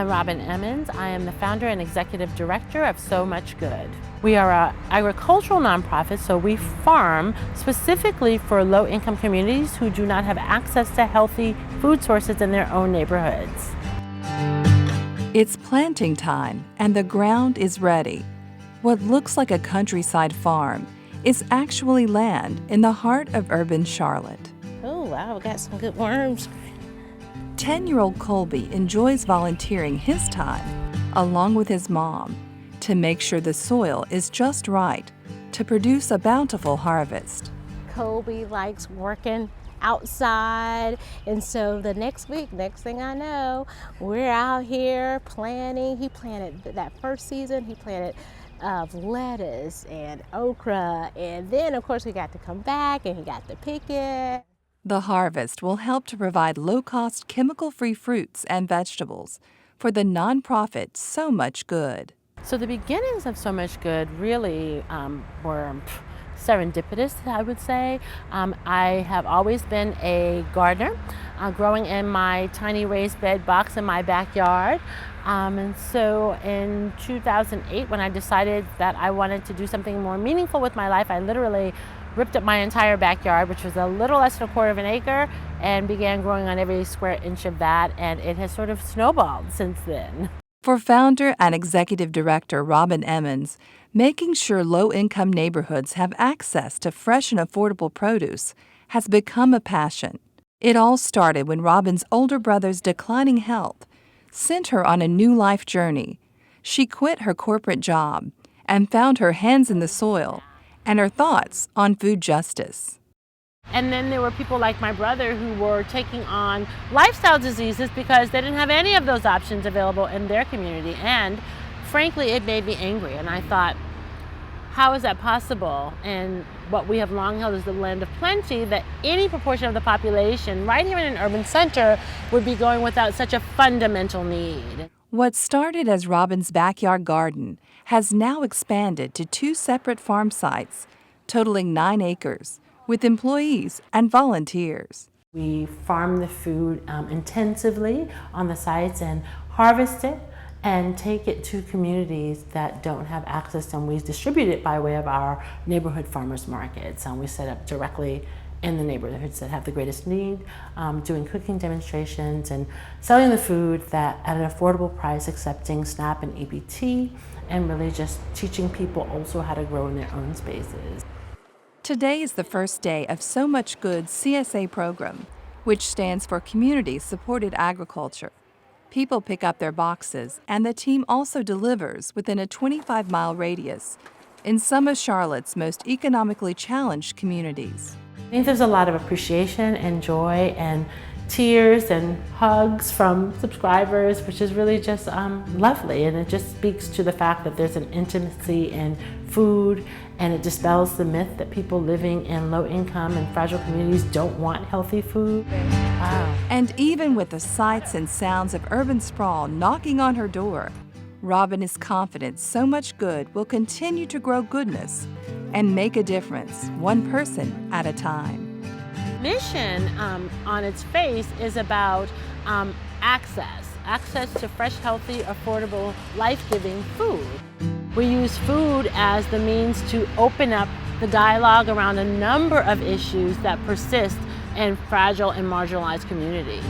I'm Robin Emmons. I am the founder and executive director of So Much Good. We are an agricultural nonprofit, so we farm specifically for low-income communities who do not have access to healthy food sources in their own neighborhoods. It's planting time, and the ground is ready. What looks like a countryside farm is actually land in the heart of urban Charlotte. Oh wow, we got some good worms. 10-year-old Colby enjoys volunteering his time, along with his mom, to make sure the soil is just right to produce a bountiful harvest. Colby likes working outside, and so the next thing I know, we're out here planting. He planted that first season, he planted lettuce and okra, and then of course we got to come back and he got to pick it. The harvest will help to provide low-cost, chemical-free fruits and vegetables for the nonprofit So Much Good. So the beginnings of So Much Good really were serendipitous, I would say. I have always been a gardener, growing in my tiny raised bed box in my backyard. And so in 2008, when I decided that I wanted to do something more meaningful with my life, I literally ripped up my entire backyard, which was a little less than a quarter of an acre, and began growing on every square inch of that, and it has sort of snowballed since then. For founder and executive director Robin Emmons, making sure low-income neighborhoods have access to fresh and affordable produce has become a passion. It all started when Robin's older brother's declining health sent her on a new life journey. She quit her corporate job and found her hands in the soil and her thoughts on food justice. And then there were people like my brother who were taking on lifestyle diseases because they didn't have any of those options available in their community. And frankly, it made me angry. And I thought, how is that possible? And what we have long held is the land of plenty, that any proportion of the population right here in an urban center would be going without such a fundamental need. What started as Robin's backyard garden has now expanded to 2 separate farm sites, totaling 9 acres, with employees and volunteers. We farm the food intensively on the sites and harvest it and take it to communities that don't have access, and we distribute it by way of our neighborhood farmers markets. We set up directly in the neighborhoods that have the greatest need, doing cooking demonstrations and selling the food that at an affordable price, accepting SNAP and EBT, and really just teaching people also how to grow in their own spaces. Today is the first day of So Much Good's CSA program, which stands for Community Supported Agriculture. People pick up their boxes, and the team also delivers within a 25-mile radius in some of Charlotte's most economically challenged communities. I think there's a lot of appreciation and joy and tears and hugs from subscribers, which is really just lovely, and it just speaks to the fact that there's an intimacy in food, and it dispels the myth that people living in low-income and fragile communities don't want healthy food. Wow. And even with the sights and sounds of urban sprawl knocking on her door, Robin is confident So Much Good will continue to grow goodness and make a difference, one person at a time. Mission on its face is about access to fresh, healthy, affordable, life-giving food. We use food as the means to open up the dialogue around a number of issues that persist in fragile and marginalized communities.